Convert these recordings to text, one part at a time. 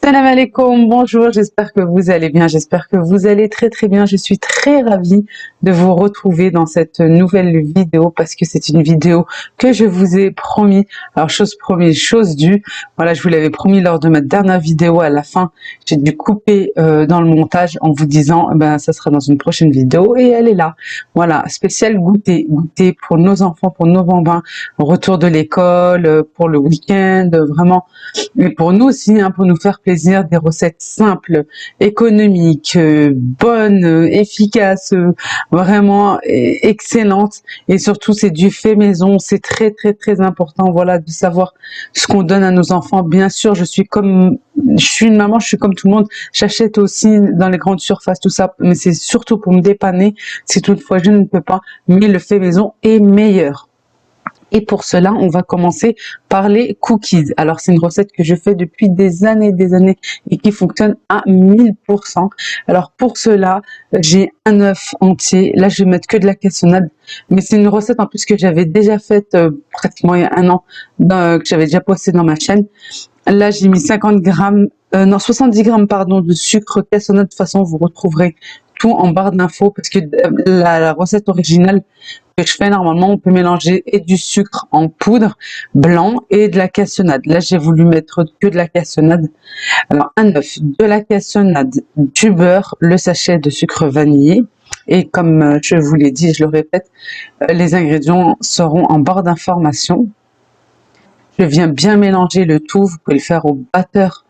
Salam alaikum, bonjour, j'espère que vous allez bien, j'espère que vous allez très très bien. Je suis très ravie de vous retrouver dans cette nouvelle vidéo parce que c'est une vidéo que je vous ai promis. Alors chose promise, chose due. Voilà, je vous l'avais promis lors de ma dernière vidéo à la fin. J'ai dû couper dans le montage en vous disant, ça sera dans une prochaine vidéo et elle est là. Voilà, spécial goûter, goûter pour nos enfants, pour nos bambins, retour de l'école, pour le week-end, vraiment. Mais pour nous aussi, pour nous faire plaisir, des recettes simples, économiques, bonnes, efficaces, vraiment excellentes. Et surtout, c'est du fait maison. C'est très, très, très important, voilà, de savoir ce qu'on donne à nos enfants. Bien sûr, je suis une maman, je suis comme tout le monde. J'achète aussi dans les grandes surfaces, tout ça. Mais c'est surtout pour me dépanner. Si toutefois je ne peux pas, mais le fait maison est meilleur. Et pour cela, on va commencer par les cookies. Alors, c'est une recette que je fais depuis des années et qui fonctionne à 1000%. Alors, pour cela, j'ai un œuf entier. Là, je vais mettre que de la cassonade. Mais c'est une recette en plus que j'avais déjà faite pratiquement il y a un an, que j'avais déjà postée dans ma chaîne. Là, j'ai mis 70 grammes, pardon, de sucre cassonade. De toute façon, vous retrouverez tout en barre d'infos parce que la recette originale que je fais normalement, on peut mélanger et du sucre en poudre blanc et de la cassonade. Là, j'ai voulu mettre que de la cassonade. Alors, un œuf, de la cassonade, du beurre, le sachet de sucre vanillé. Et comme je vous l'ai dit, je le répète, les ingrédients seront en barre d'information. Je viens bien mélanger le tout. Vous pouvez le faire au batteur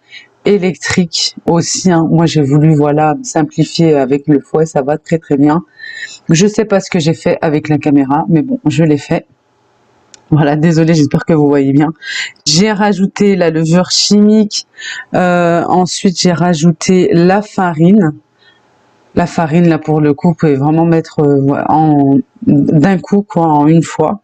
électrique aussi. Moi, j'ai voulu, voilà, simplifier avec le fouet. Ça va très, très bien. Je sais pas ce que j'ai fait avec la caméra, mais bon, je l'ai fait. Voilà, désolée, j'espère que vous voyez bien. J'ai rajouté la levure chimique. Ensuite, j'ai rajouté la farine. La farine, là, pour le coup, vous pouvez vraiment mettre d'un coup, quoi, en une fois.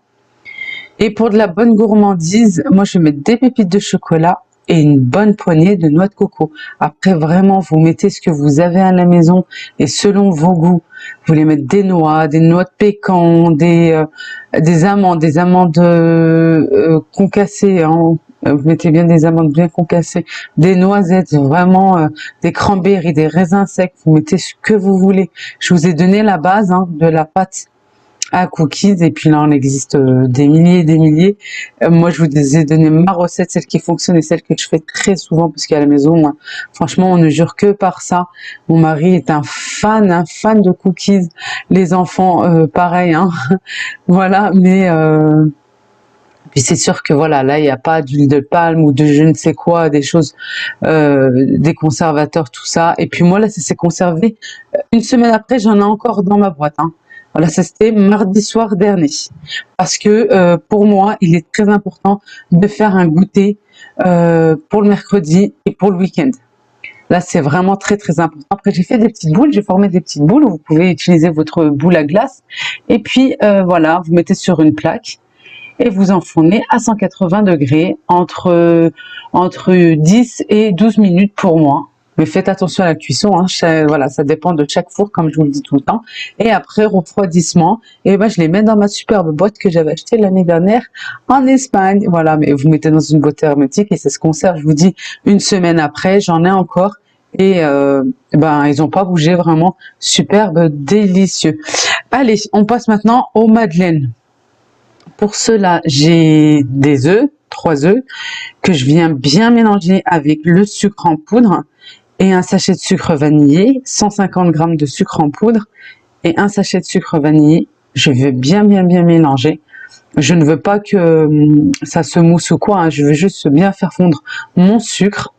Et pour de la bonne gourmandise, moi, je vais mettre des pépites de chocolat et une bonne poignée de noix de coco. Après, vraiment, vous mettez ce que vous avez à la maison et selon vos goûts. Vous voulez mettre des noix de pécan, des amandes concassées. Vous mettez bien des amandes bien concassées, des noisettes, vraiment des cranberries, des raisins secs. Vous mettez ce que vous voulez. Je vous ai donné la base de la pâte à cookies et puis là on existe des milliers et des milliers. Moi je vous ai donné ma recette, celle qui fonctionne et celle que je fais très souvent parce qu'à la maison moi, franchement on ne jure que par ça. Mon mari est un fan de cookies, les enfants pareil voilà, mais puis c'est sûr que voilà, là il n'y a pas d'huile de palme ou de je ne sais quoi, des choses, des conservateurs, tout ça. Et puis moi là ça s'est conservé une semaine après, j'en ai encore dans ma boîte. Voilà, ça c'était mardi soir dernier. Parce que pour moi, il est très important de faire un goûter pour le mercredi et pour le week-end. Là, c'est vraiment très très important. Après, j'ai fait des petites boules, j'ai formé des petites boules. Vous pouvez utiliser votre boule à glace. Et puis voilà, vous mettez sur une plaque et vous enfournez à 180 degrés entre 10 et 12 minutes pour moi. Mais faites attention à la cuisson, voilà, ça dépend de chaque four, comme je vous le dis tout le temps. Et après, refroidissement, et je les mets dans ma superbe boîte que j'avais achetée l'année dernière en Espagne. Voilà, mais vous mettez dans une boîte hermétique et ça se conserve, je vous dis, une semaine après, j'en ai encore. Et ils n'ont pas bougé, vraiment superbe, délicieux. Allez, on passe maintenant aux madeleines. Pour cela, j'ai des œufs, 3 œufs, que je viens bien mélanger avec le sucre en poudre et un sachet de sucre vanillé, 150 grammes de sucre en poudre et un sachet de sucre vanillé. Je veux bien mélanger. Je ne veux pas que ça se mousse ou quoi, je veux juste bien faire fondre mon sucre,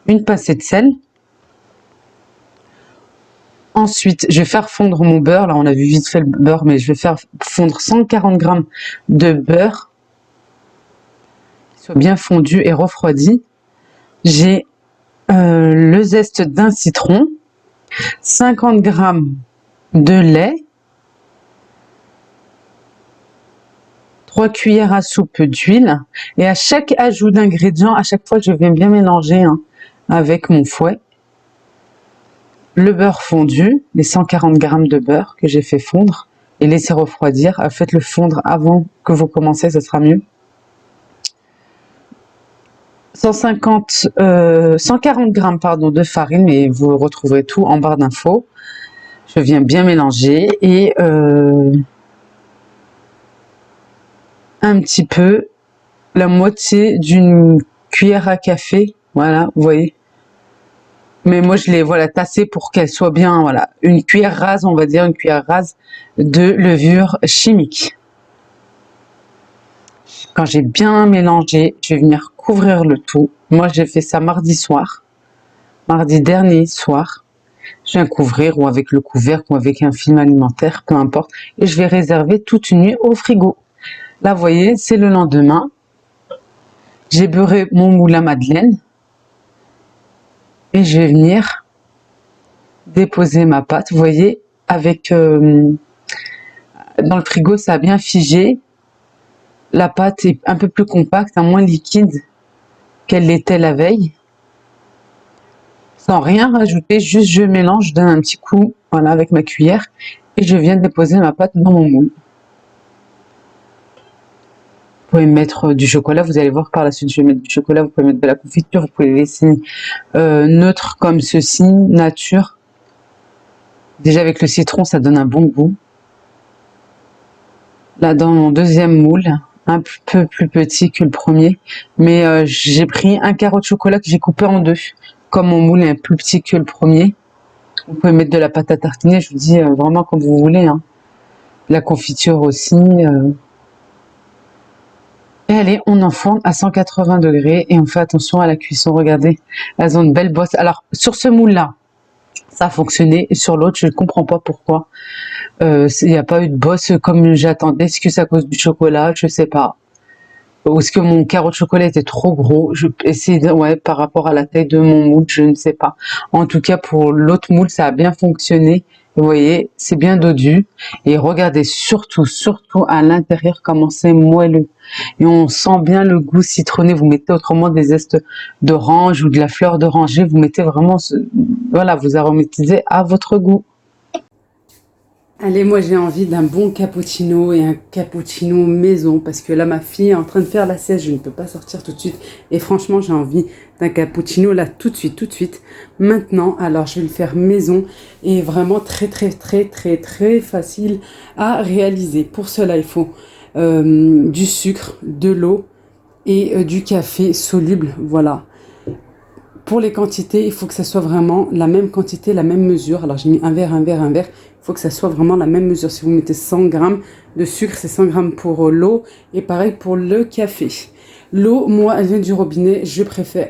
une pincée de sel. Ensuite, je vais faire fondre mon beurre. Là, on a vu vite fait le beurre, mais je vais faire fondre 140 grammes de beurre, qui soit bien fondu et refroidi. J'ai le zeste d'un citron, 50 grammes de lait, 3 cuillères à soupe d'huile. Et à chaque ajout d'ingrédients, à chaque fois, je vais bien mélanger avec mon fouet. Le beurre fondu, les 140 grammes de beurre que j'ai fait fondre et laisser refroidir. Faites-le fondre avant que vous commencez, ce sera mieux. 140 grammes pardon, de farine, mais vous retrouverez tout en barre d'infos. Je viens bien mélanger et un petit peu, la moitié d'une cuillère à café, voilà, vous voyez. Mais moi, je l'ai voilà tassée pour qu'elle soit bien, voilà, une cuillère rase, on va dire, une cuillère rase de levure chimique. Quand j'ai bien mélangé, je vais venir couvrir le tout. Moi, j'ai fait ça mardi soir, mardi dernier soir. Je viens couvrir ou avec le couvercle ou avec un film alimentaire, peu importe. Et je vais réserver toute une nuit au frigo. Là, vous voyez, c'est le lendemain. J'ai beurré mon moule à madeleine. Et je vais venir déposer ma pâte. Vous voyez, avec dans le frigo, ça a bien figé. La pâte est un peu plus compacte, moins liquide qu'elle l'était la veille. Sans rien rajouter, juste je mélange, je donne un petit coup, voilà, avec ma cuillère. Et je viens déposer ma pâte dans mon moule. Vous pouvez mettre du chocolat, vous allez voir par la suite, je vais mettre du chocolat, vous pouvez mettre de la confiture, vous pouvez laisser neutre comme ceci, nature. Déjà avec le citron, ça donne un bon goût. Là, dans mon deuxième moule, un peu plus petit que le premier, mais j'ai pris un carreau de chocolat que j'ai coupé en deux. Comme mon moule est plus petit que le premier, vous pouvez mettre de la pâte à tartiner, je vous dis vraiment comme vous voulez. Hein. La confiture aussi. Et allez, on enfourne à 180 degrés et on fait attention à la cuisson. Regardez, elles ont une belle bosse. Alors, sur ce moule-là, ça a fonctionné. Et sur l'autre, je ne comprends pas pourquoi. Il n'y a pas eu de bosse comme j'attendais. Est-ce que c'est à cause du chocolat? Je ne sais pas. Ou est-ce que mon carreau de chocolat était trop gros? Je essaie de, ouais, par rapport à la taille de mon moule, je ne sais pas. En tout cas, pour l'autre moule, ça a bien fonctionné. Vous voyez, c'est bien dodu. Et regardez surtout à l'intérieur comment c'est moelleux. Et on sent bien le goût citronné. Vous mettez autrement des zestes d'orange ou de la fleur d'oranger. Vous mettez vraiment, voilà, vous aromatisez à votre goût. Allez, moi j'ai envie d'un bon cappuccino et un cappuccino maison parce que là ma fille est en train de faire la sieste, je ne peux pas sortir tout de suite et franchement j'ai envie d'un cappuccino là tout de suite, maintenant. Alors je vais le faire maison et vraiment très facile à réaliser. Pour cela il faut du sucre, de l'eau et du café soluble, voilà. Pour les quantités, il faut que ça soit vraiment la même quantité, la même mesure. Alors, j'ai mis un verre. Il faut que ça soit vraiment la même mesure. Si vous mettez 100 grammes de sucre, c'est 100 grammes pour l'eau. Et pareil pour le café. L'eau, moi, elle vient du robinet. Je préfère,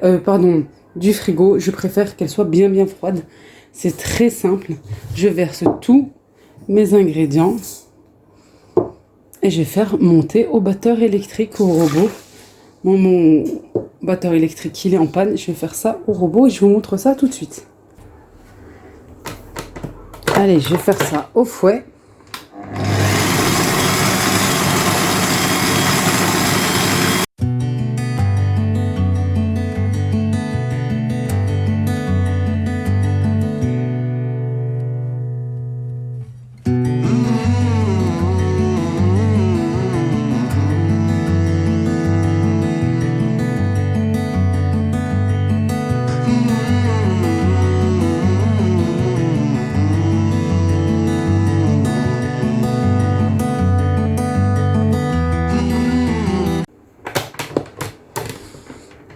du frigo. Je préfère qu'elle soit bien froide. C'est très simple. Je verse tous mes ingrédients. Et je vais faire monter au batteur électrique, au robot. Mon batteur électrique il est en panne, je vais faire ça au robot et je vous montre ça tout de suite. Allez, je vais faire ça au fouet.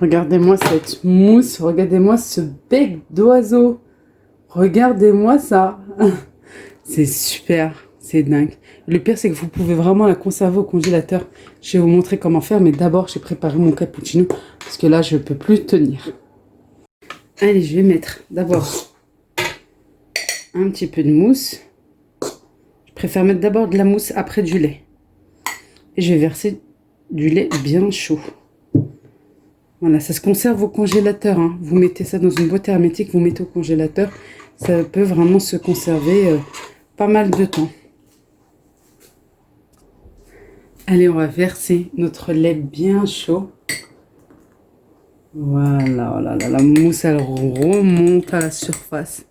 Regardez-moi cette mousse, regardez-moi ce bec d'oiseau. Regardez-moi ça. C'est super, c'est dingue. Le pire, c'est que vous pouvez vraiment la conserver au congélateur. Je vais vous montrer comment faire, mais d'abord, j'ai préparé mon cappuccino parce que là, je ne peux plus tenir. Allez, je vais mettre d'abord un petit peu de mousse. Je préfère mettre d'abord de la mousse après du lait. Et je vais verser du lait bien chaud. Voilà, ça se conserve au congélateur. Hein. Vous mettez ça dans une boîte hermétique, vous mettez au congélateur. Ça peut vraiment se conserver pas mal de temps. Allez, on va verser notre lait bien chaud. Voilà, la mousse, elle remonte à la surface.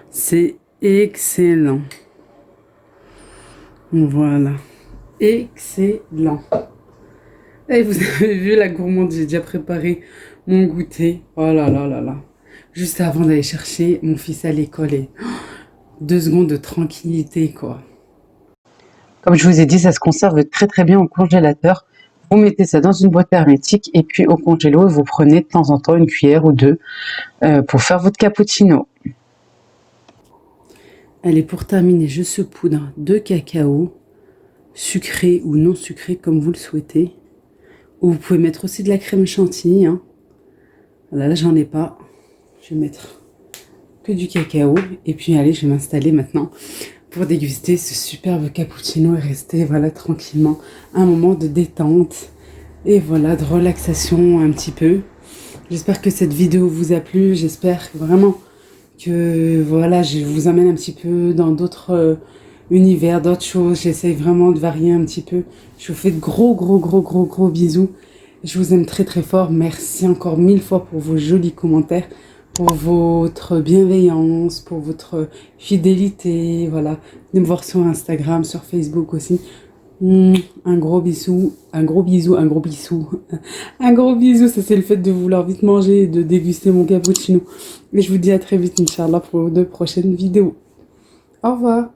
C'est excellent. Voilà, excellent. Et vous avez vu la gourmande, j'ai déjà préparé mon goûter. Oh là là là là. Juste avant d'aller chercher mon fils à l'école et 2 secondes de tranquillité, quoi. Comme je vous ai dit, ça se conserve très très bien au congélateur. Vous mettez ça dans une boîte hermétique et puis au congélo, vous prenez de temps en temps une cuillère ou deux pour faire votre cappuccino. Allez, pour terminer, je saupoudre de cacao, sucré ou non sucré comme vous le souhaitez. Ou vous pouvez mettre aussi de la crème chantilly. Hein. Voilà, là, j'en ai pas. Je vais mettre que du cacao. Et puis, allez, je vais m'installer maintenant pour déguster ce superbe cappuccino et rester, voilà, tranquillement. Un moment de détente et voilà, de relaxation un petit peu. J'espère que cette vidéo vous a plu. J'espère vraiment que, voilà, je vous amène un petit peu dans d'autres univers, d'autres choses. J'essaye vraiment de varier un petit peu. Je vous fais de gros bisous. Je vous aime très très fort. Merci encore 1000 fois pour vos jolis commentaires, pour votre bienveillance, pour votre fidélité. Voilà, de me voir sur Instagram, sur Facebook aussi. Un gros bisou, un gros bisou, un gros bisou. Un gros bisou, ça c'est le fait de vouloir vite manger et de déguster mon cappuccino. Et je vous dis à très vite, Inch'Allah, pour de prochaines vidéos. Au revoir.